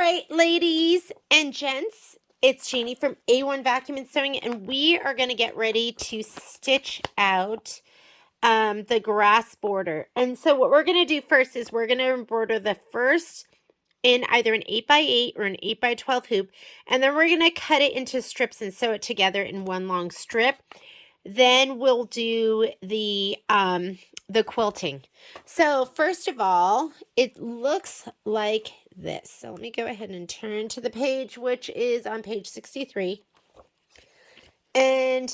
right, ladies and gents, it's Janie from A1 Vacuum and Sewing, and we are going to get ready to stitch out the grass border. And so what we're going to do first is we're going to embroider the first in either an 8x8 or an 8x12 hoop, and then we're going to cut it into strips and sew it together in one long strip. Then we'll do the quilting. So first of all, it looks like this. So let me go ahead and turn to the page, which is on page 63. And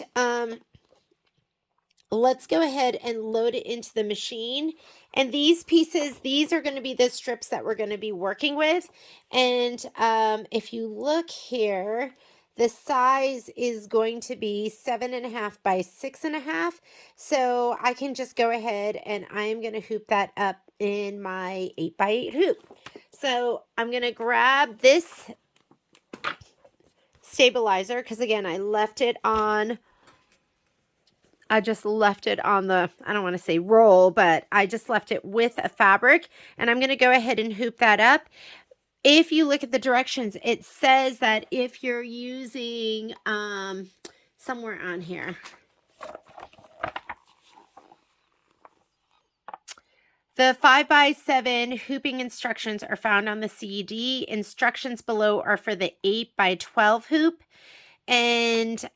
let's go ahead and load it into the machine. And these pieces, these are going to be the strips that we're going to be working with. And if you look here, the size is going to be 7.5 by 6.5. So I can just go ahead and I'm going to hoop that up in my 8x8 hoop. So I'm going to grab this stabilizer because again, I just left it on the, I don't want to say roll, but I just left it with a fabric, and I'm going to go ahead and hoop that up. If you look at the directions, it says that if you're using, somewhere on here, the 5x7 hooping instructions are found on the CD. Instructions below are for the 8x12 hoop. And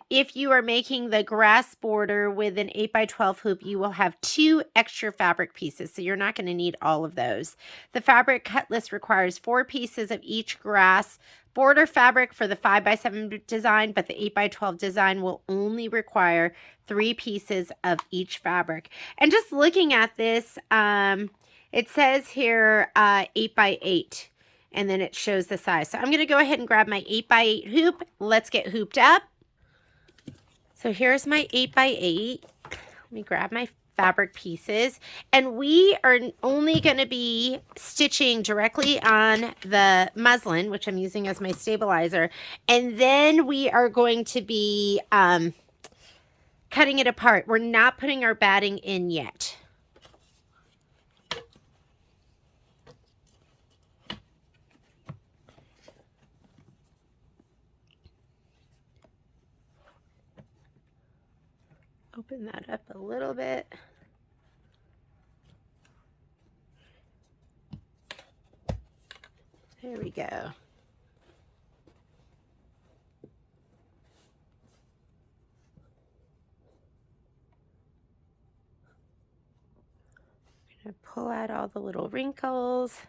if you are making the grass border with an 8x12 hoop, you will have 2 extra fabric pieces, so you're not going to need all of those. The fabric cut list requires 4 pieces of each grass border fabric for the 5x7 design, but the 8x12 design will only require 3 pieces of each fabric. And just looking at this, it says here 8x8. And then it shows the size. So I'm going to go ahead and grab my 8x8 hoop. Let's get hooped up. So here's my 8x8. Let me grab my fabric pieces. And we are only going to be stitching directly on the muslin, which I'm using as my stabilizer. And then we are going to be cutting it apart. We're not putting our batting in yet. Open that up a little bit. There we go. I'm going to pull out all the little wrinkles.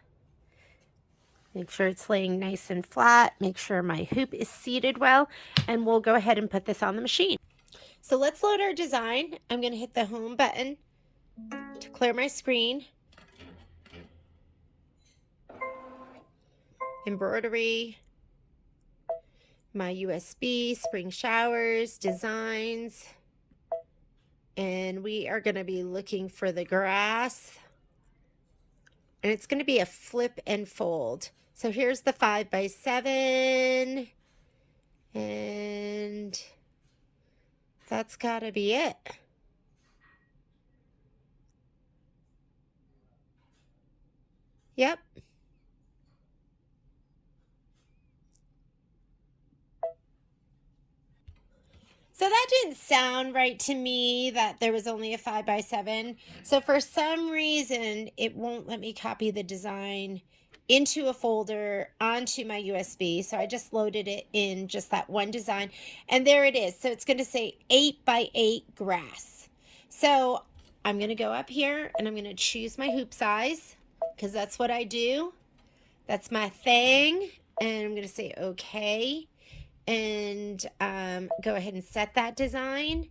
Make sure it's laying nice and flat. Make sure my hoop is seated well. And we'll go ahead and put this on the machine. So let's load our design. I'm going to hit the home button to clear my screen. Embroidery, my USB, spring showers, designs. And we are going to be looking for the grass. And it's going to be a flip and fold. So here's the 5x7. And that's got to be it. Yep. So that didn't sound right to me that there was only a 5x7. So for some reason, it won't let me copy the design into a folder onto my USB. So I just loaded it in just that one design. And there it is. So it's going to say 8x8 grass. So I'm going to go up here and I'm going to choose my hoop size because that's what I do. That's my thing. And I'm going to say okay. And go ahead and set that design.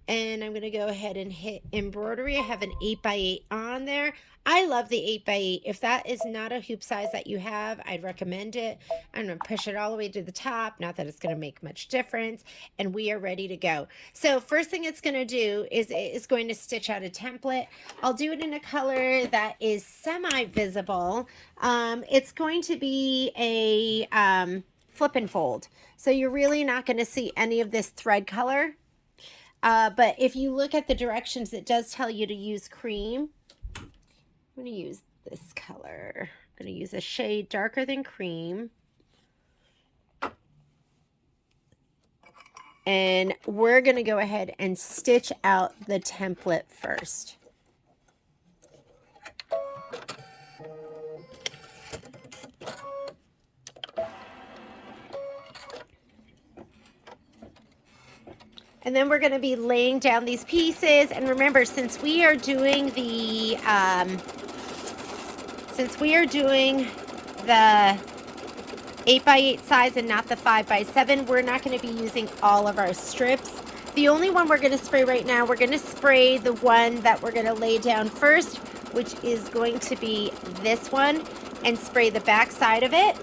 And I'm going to go ahead and hit embroidery. I have an 8x8 on there. I love the 8x8. If that is not a hoop size that you have, I'd recommend it. I'm going to push it all the way to the top. Not that it's going to make much difference. And we are ready to go. So first thing it's going to do is it's going to stitch out a template. I'll do it in a color that is semi-visible. It's going to be a flip and fold. So you're really not going to see any of this thread color. But if you look at the directions, it does tell you to use cream. I'm going to use this color. I'm going to use a shade darker than cream. And we're going to go ahead and stitch out the template first. And then we're going to be laying down these pieces. And remember, since we are doing the 8x8 size and not the 5x7, we're not going to be using all of our strips. The only one we're going to spray right now, we're going to spray the one that we're going to lay down first, which is going to be this one, and spray the back side of it.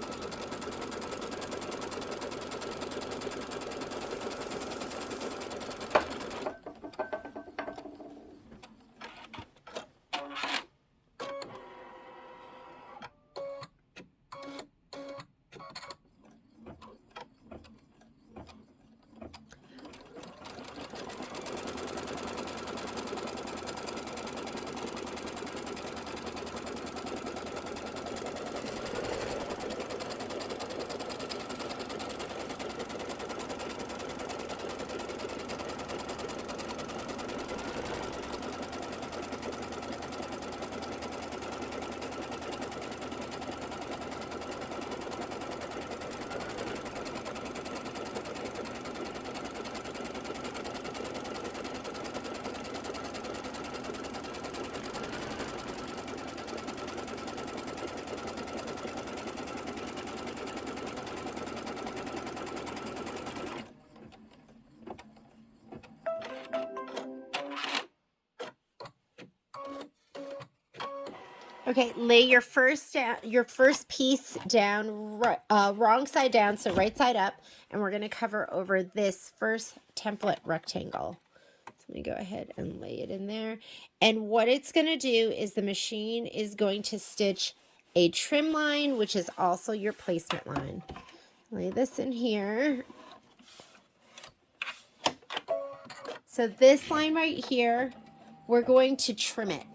Okay, lay your first piece down, wrong side down, so right side up, and we're going to cover over this first template rectangle. So let me go ahead and lay it in there. And what it's going to do is the machine is going to stitch a trim line, which is also your placement line. Lay this in here. So this line right here, we're going to trim it.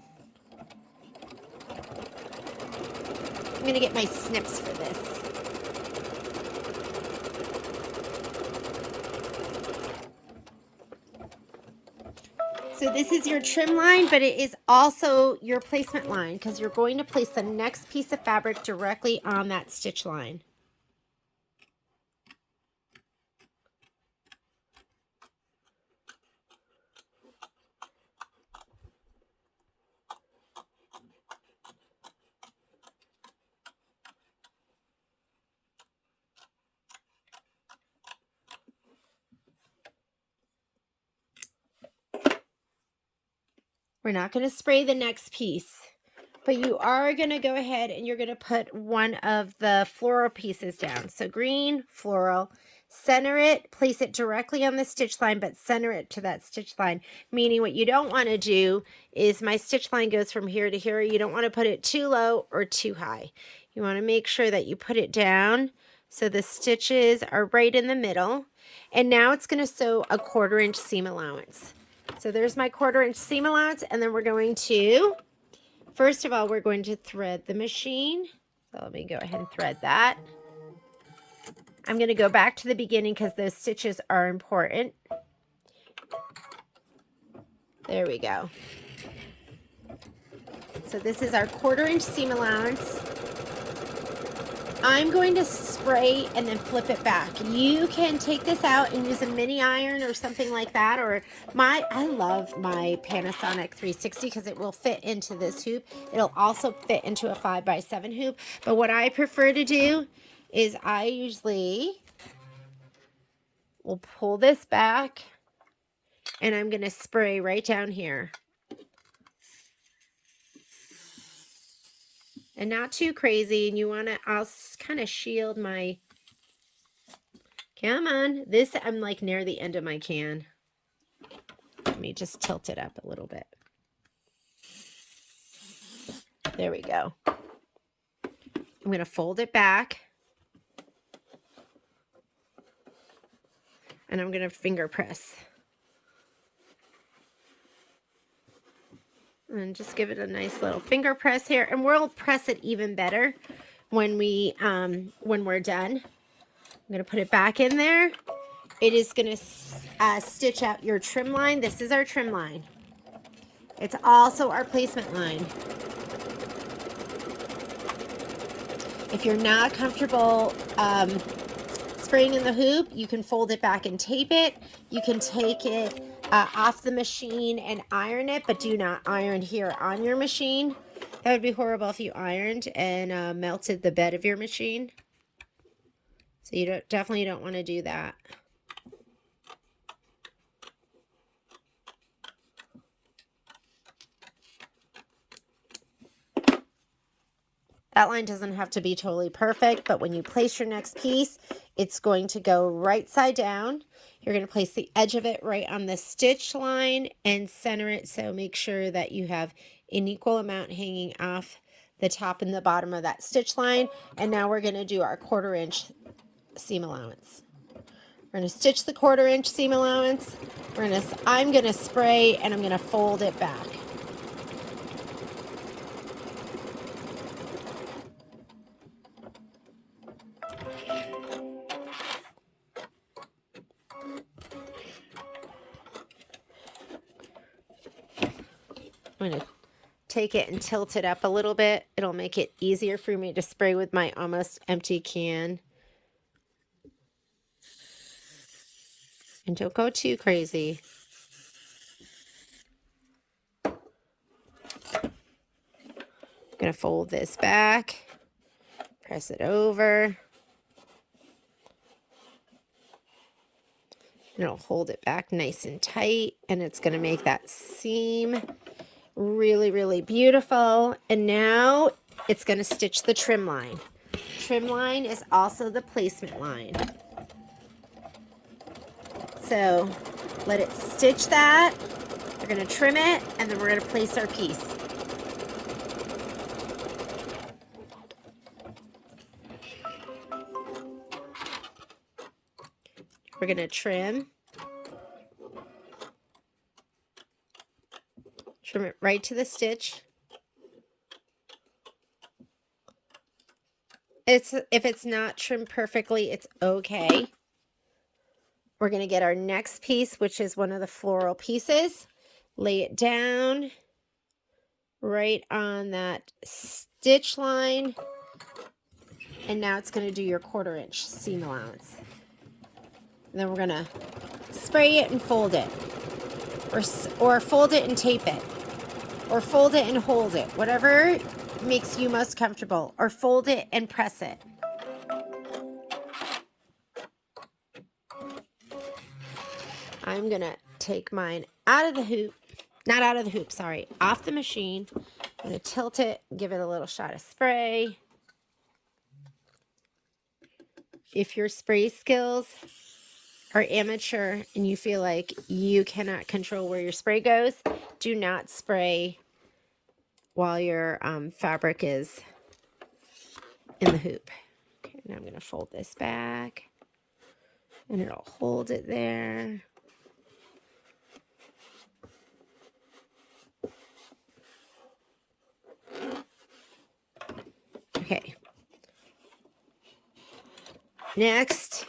I'm going to get my snips for this. So this is your trim line, but it is also your placement line because you're going to place the next piece of fabric directly on that stitch line. We're not going to spray the next piece, but you are going to go ahead and you're going to put one of the floral pieces down. So green, floral, center it, place it directly on the stitch line, but center it to that stitch line. Meaning what you don't want to do is my stitch line goes from here to here. You don't want to put it too low or too high. You want to make sure that you put it down so the stitches are right in the middle. And now it's going to sew a 1/4 inch seam allowance. So there's my 1/4 inch seam allowance, and then we're going to, first of all, we're going to thread the machine. So let me go ahead and thread that. I'm going to go back to the beginning because those stitches are important. There we go. So this is our 1/4 inch seam allowance. I'm going to spray and then flip it back. You can take this out and use a mini iron or something like that, or I love my Panasonic 360 because it will fit into this hoop. It'll also fit into a 5x7 hoop, but what I prefer to do is I usually will pull this back and I'm going to spray right down here. And not too crazy, and you want to, I'll kind of shield my, come on, this, I'm like near the end of my can. Let me just tilt it up a little bit. There we go. I'm going to fold it back. And I'm going to finger press. And just give it a nice little finger press here, and we'll press it even better when we're done. I'm gonna put it back in there. It is gonna stitch out your trim line. This is our trim line. It's also our placement line. If you're not comfortable spraying in the hoop, you can fold it back and tape it. You can take it off the machine and iron it, but do not iron here on your machine. That would be horrible if you ironed and melted the bed of your machine. So you definitely don't want to do that. That line doesn't have to be totally perfect, but when you place your next piece, it's going to go right side down. You're going to place the edge of it right on the stitch line and center it, so make sure that you have an equal amount hanging off the top and the bottom of that stitch line. And now we're going to do our 1/4 inch seam allowance. We're going to stitch the 1/4 inch seam allowance. I'm going to spray and I'm going to fold it back. I'm going to take it and tilt it up a little bit. It'll make it easier for me to spray with my almost empty can. And don't go too crazy. I'm going to fold this back, press it over. And it'll hold it back nice and tight, and it's going to make that seam really, really beautiful. And now it's going to stitch the trim line. Trim line is also the placement line. So let it stitch that. We're going to trim it, and then we're going to place our piece. We're going to trim it right to the stitch. If it's not trimmed perfectly, it's okay. We're going to get our next piece, which is one of the floral pieces. Lay it down right on that stitch line. And now it's going to do your 1/4 inch seam allowance. And then we're going to spray it and fold it. Or fold it and tape it. Or fold it and hold it. Whatever makes you most comfortable. Or fold it and press it. I'm going to take mine out of the hoop. Not out of the hoop, sorry. Off the machine. I'm going to tilt it, give it a little shot of spray. If your spray skills are amateur and you feel like you cannot control where your spray goes, do not spray while your fabric is in the hoop. Okay, now I'm going to fold this back, and it'll hold it there. Okay. Next,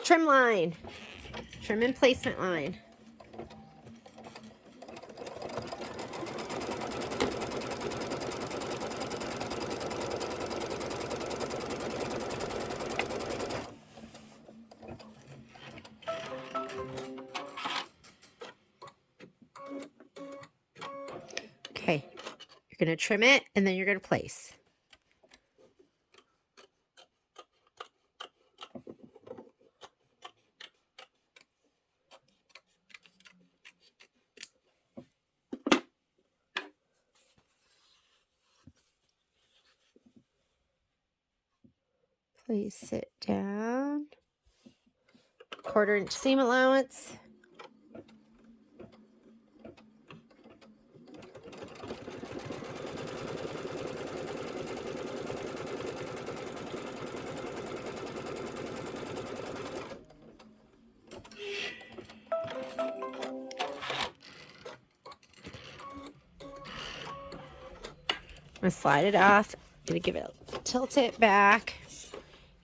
trim line. Trim and placement line. Okay, you're going to trim it, and then you're going to place. Place it down. 1/4 inch seam allowance. I'm going to slide it off. I'm going to give it, tilt it back,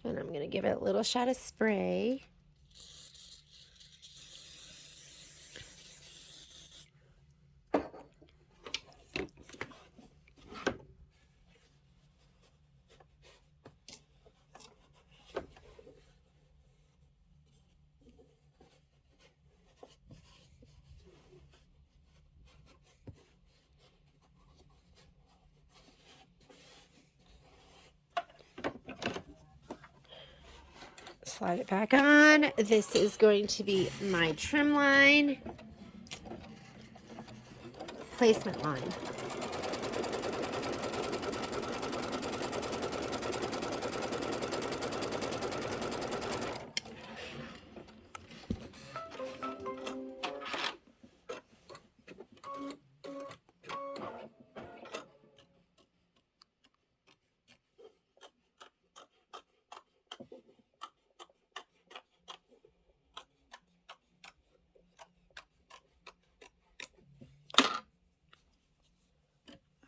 and I'm going to give it a little shot of spray. Slide it back on. This is going to be my trim line, placement line.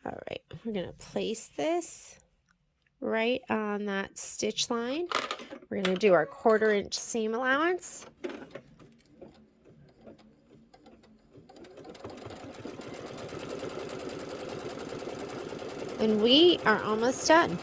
All right, we're going to place this right on that stitch line. We're going to do our 1/4 inch seam allowance. And we are almost done.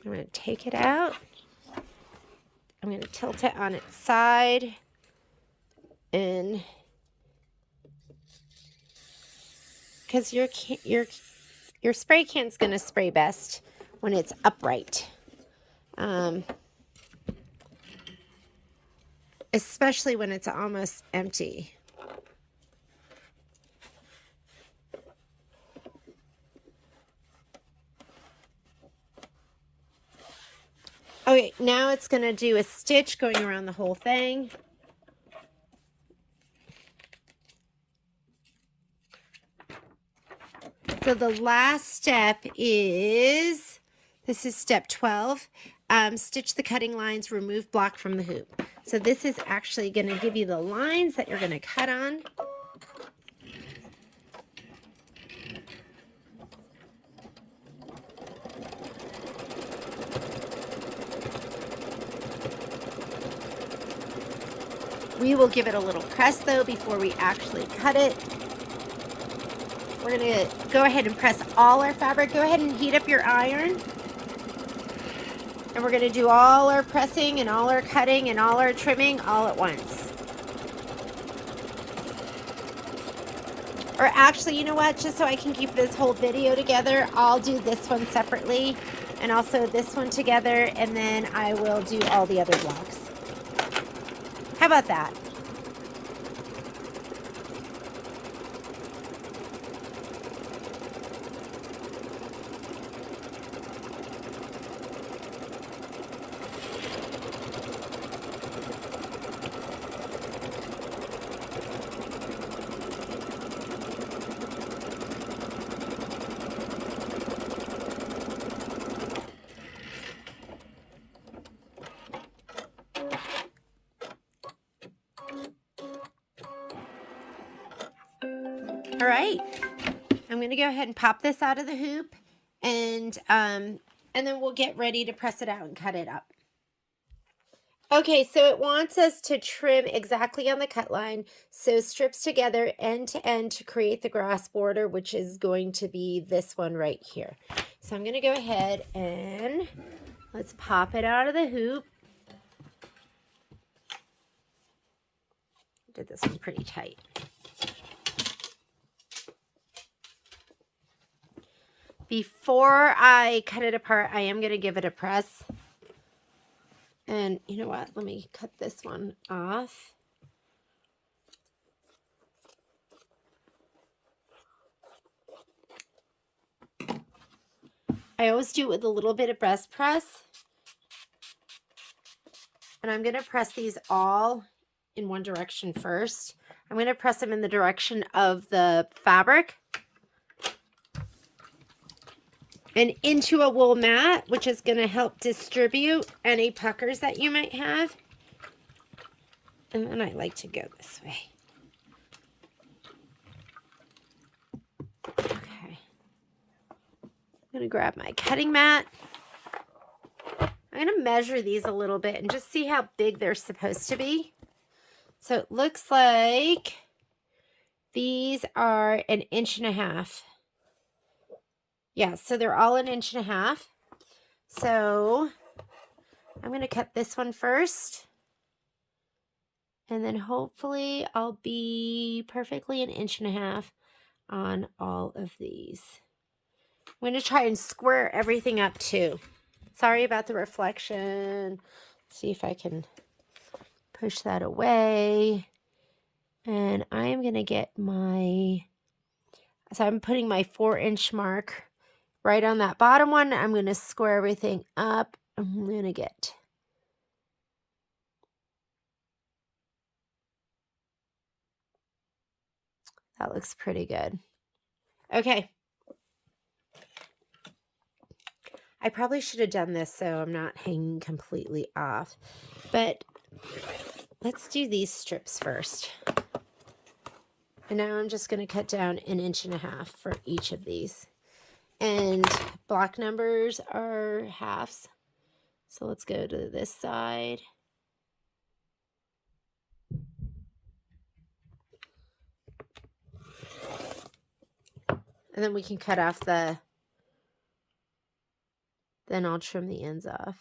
I'm going to take it out. I'm going to tilt it on its side, and because your spray can's going to spray best when it's upright, especially when it's almost empty. Okay, now it's going to do a stitch going around the whole thing. So the last step is, this is step 12, stitch the cutting lines, remove block from the hoop. So this is actually going to give you the lines that you're going to cut on. We will give it a little press though before we actually cut it. We're going to go ahead and press all our fabric. Go ahead and heat up your iron. And we're going to do all our pressing and all our cutting and all our trimming all at once. Or actually, you know what? Just so I can keep this whole video together, I'll do this one separately and also this one together, and then I will do all the other blocks. How about that? All right, I'm going to go ahead and pop this out of the hoop, and then we'll get ready to press it out and cut it up. Okay, so it wants us to trim exactly on the cut line, so strips together end to end to create the grass border, which is going to be this one right here. So I'm going to go ahead and let's pop it out of the hoop. Did this one pretty tight. Before I cut it apart, I am going to give it a press. And you know what? Let me cut this one off. I always do it with a little bit of breast press. And I'm going to press these all in one direction first. I'm going to press them in the direction of the fabric. and into a wool mat, which is going to help distribute any puckers that you might have. And then I like to go this way. Okay. I'm going to grab my cutting mat. I'm going to measure these a little bit and just see how big they're supposed to be. So it looks like these are 1.5 inches. Yeah, so they're all 1.5 inches. So I'm going to cut this one first. And then hopefully I'll be perfectly 1.5 inches on all of these. I'm going to try and square everything up too. Sorry about the reflection. See if I can push that away. And I am going to get my, so I'm putting my 4-inch mark right on that bottom one. I'm going to square everything up. I'm going to get, that looks pretty good. Okay. I probably should have done this so I'm not hanging completely off, but let's do these strips first. And now I'm just going to cut down 1.5 inches for each of these. And block numbers are halves. So let's go to this side. And then we can cut off then I'll trim the ends off.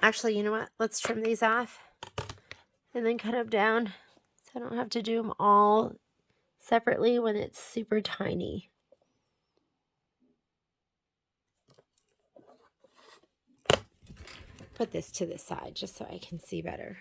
Actually, you know what? Let's trim these off and then cut them down so I don't have to do them all separately when it's super tiny. Put this to the side just so I can see better.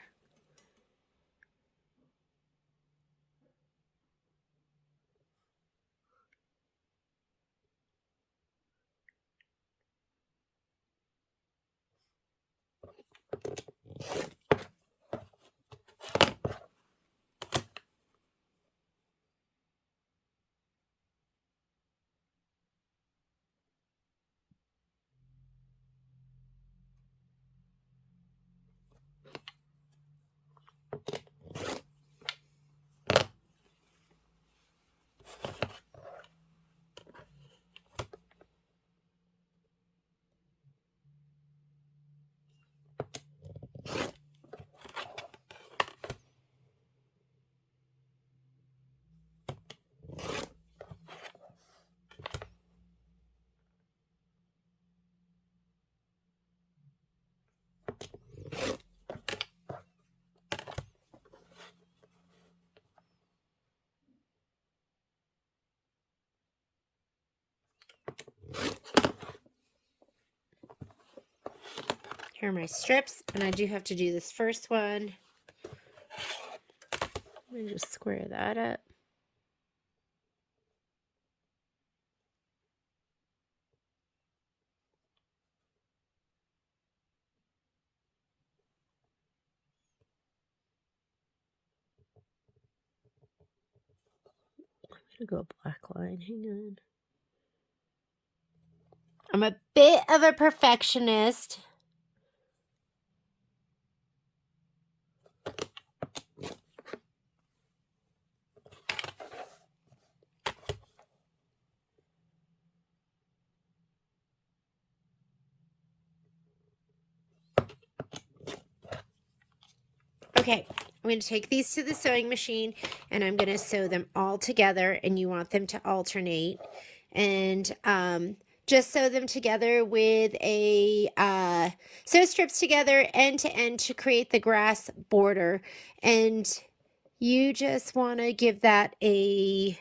Here are my strips, and I do have to do this first one. Let me just square that up. I'm going to go a black line. Hang on. I'm a bit of a perfectionist. Okay, I'm going to take these to the sewing machine and I'm going to sew them all together, and you want them to alternate. And just sew them together with a sew strips together end to end to create the grass border. And you just want to give that a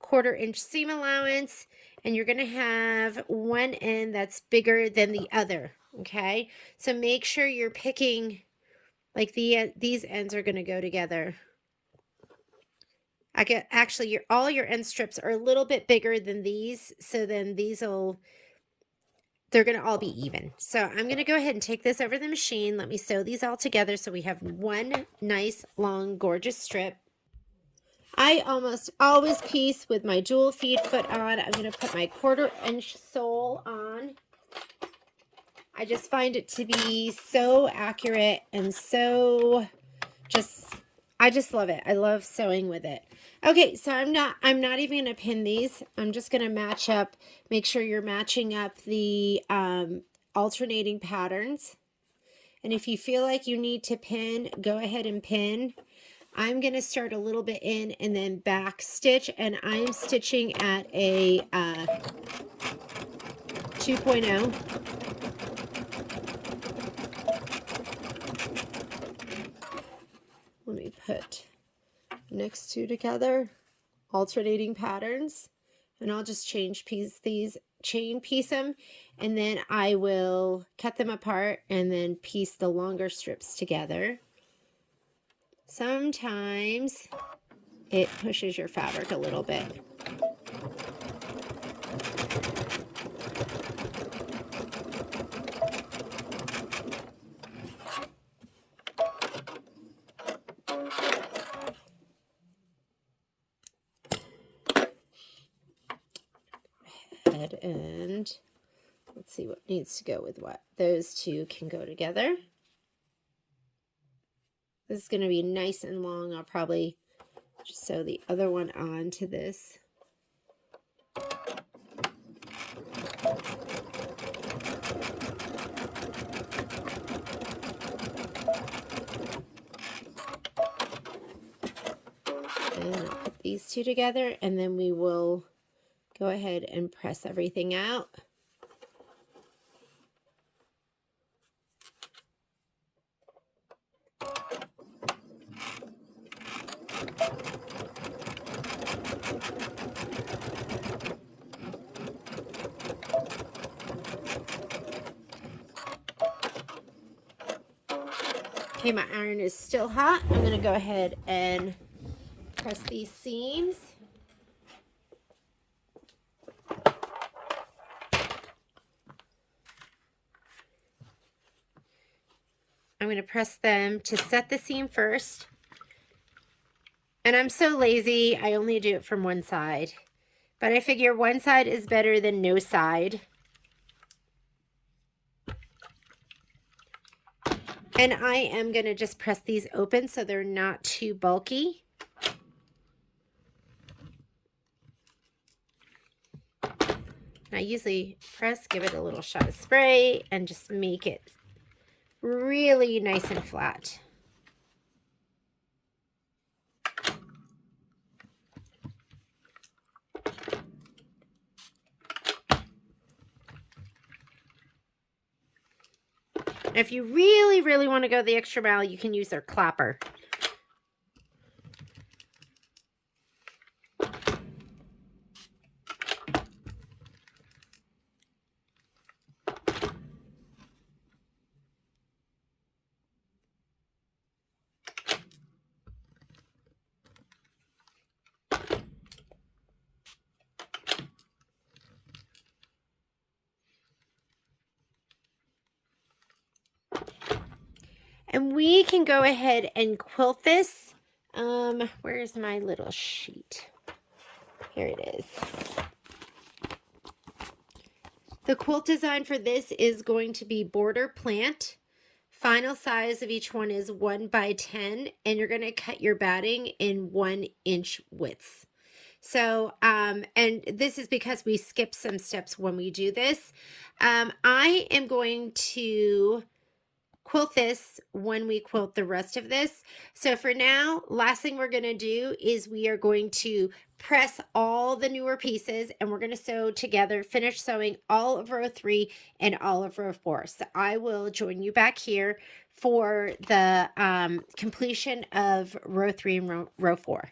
1/4 inch seam allowance, and you're going to have one end that's bigger than the other. Okay, so make sure you're picking, like these ends are going to go together. Actually all your end strips are a little bit bigger than these, so then they're going to all be even. So I'm going to go ahead and take this over the machine. Let me sew these all together so we have one nice long gorgeous strip. I almost always piece with my jewel feed foot on. I'm going to put my 1/4-inch sole on. I just find it to be so accurate and so I just love it. I love sewing with it. Okay, so I'm not even going to pin these. I'm just going to match up, make sure you're matching up the alternating patterns. And if you feel like you need to pin, go ahead and pin. I'm going to start a little bit in and then back stitch, and I'm stitching at a 2.0. Let me put next two together, alternating patterns, and I'll just chain piece them, and then I will cut them apart and then piece the longer strips together. Sometimes it pushes your fabric a little bit. And let's see what needs to go with what. Those two can go together. This is going to be nice and long. I'll probably just sew the other one on to this. And I'll put these two together, and then we will go ahead and press everything out. Okay, my iron is still hot. I'm going to go ahead and press these seams. I'm going to press them to set the seam first. And I'm so lazy, I only do it from one side. But I figure one side is better than no side. And I am going to just press these open so they're not too bulky. I usually press, give it a little shot of spray, and just make it really nice and flat. If you really, really want to go the extra mile, you can use their clapper. And we can go ahead and quilt this. Where's my little sheet? Here it is. The quilt design for this is going to be border plant. Final size of each one is 1 by 10, and you're going to cut your batting in 1-inch widths. So, and this is because we skip some steps when we do this. I am going to quilt this when we quilt the rest of this. So for now, last thing we're going to do is we are going to press all the newer pieces, and we're going to sew together, finish sewing all of row 3 and all of row 4. So I will join you back here for the completion of row 3 and row 4.